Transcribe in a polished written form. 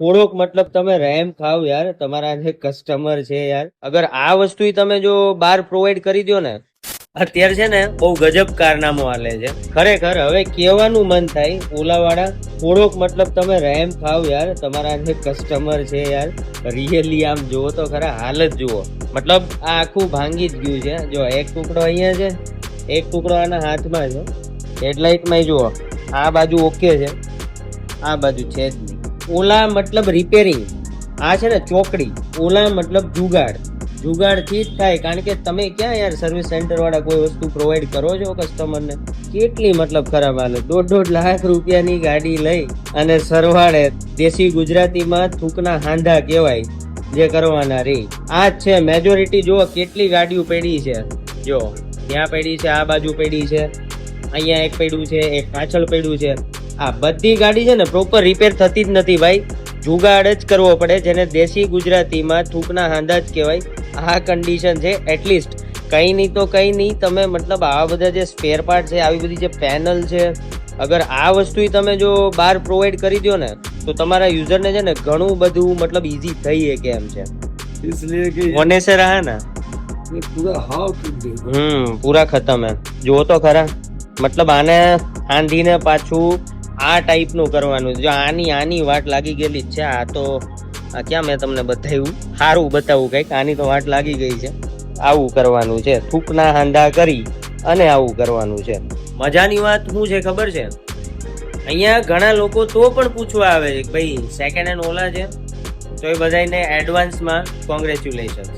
થોડોક મતલબ તમે રેમ ખાવ યાર, તમારા જે કસ્ટમર છે યાર, અગર આ વસ્તુ તમે જો બહાર પ્રોવાઈડ કરી દો ને, અત્યારે છે ને બહુ ગજબ કારનામો હાલે છે ખરેખર. હવે કહેવાનું મન થાય ઓલા વાળા, થોડોક મતલબ તમે રેમ ખાવ યાર, તમારા જે કસ્ટમર છે યાર, રિયલી આમ જુઓ તો ખરા, હાલત જુઓ. મતલબ આ આખું ભાંગી જ ગયું છે. જો એક ટુકડો અહીંયા છે, એક ટુકડો આના હાથમાં છે, હેડલાઇટમાં જુઓ આ બાજુ ઓકે છે, આ બાજુ છે જ નહીં. ઓલા મતલબ રિપેરિંગ, આ છે ને ચોકડી, ઓલા મતલબ જુગાડ. જુગાડથી જ થાય, કારણ કે તમે ક્યાં યાર સર્વિસ સેન્ટર વાળા કોઈ વસ્તુ પ્રોવાઈડ કરો છો કસ્ટમરને? કેટલી મતલબ ખરાબ હાલત. 1.5 લાખ રૂપિયાની ગાડી લઈ અને સરવાળે દેશી ગુજરાતીમાં થૂકના હાંધા કહેવાય જે કરવાના રે. આ જ છે મેજોરિટી. જો કેટલી ગાડીઓ પડી છે, જો ત્યાં પડી છે, આ બાજુ પડી છે, અહીંયા એક પડ્યું છે, એક પાછળ પડ્યું છે. આ બધી ગાડી છે ને પ્રોપર રિપેર થતી જ નથી ભાઈ, જુગાડ જ કરવો પડે, જેને દેશી ગુજરાતીમાં થૂકના હાંધા જ કહેવાય. આ કન્ડિશન છે. એટલીસ્ટ કંઈ નહીં તો કંઈ નહીં, તમે મતલબ આવા બધા જે સ્પેર પાર્ટ છે, આવી બધી જે પેનલ છે, અગર આ વસ્તુ તમે જો બહાર પ્રોવાઈડ કરી દો ને, તો તમારા યુઝરને છે ને ઘણું બધું મતલબ ઈઝી થઈ શકે એમ છે. इसलिए कि होने से रहा ना ये पूरा हाव टूट गया। પૂરા ખતમ હે. જુઓ તો ખરા, મતલબ આને આંધીને પાછું આ ટાઈપનું કરવાનું. જો આની વાટ લાગી ગયેલી જ છે. આ તો આ ક્યાં મેં તમને બતાવ્યું, સારું બતાવું કંઈક, આની તો વાટ લાગી ગઈ છે. આવું કરવાનું છે, થૂકના હાંધા કરી અને આવું કરવાનું છે. મજાની વાત શું છે ખબર છે? અહીંયા ઘણા લોકો તો પણ પૂછવા આવે છે કે ભાઈ સેકન્ડ હેન્ડ ઓલા છે, તો એ બધાને એડવાન્સમાં કોંગ્રેચ્યુલેશન્સ.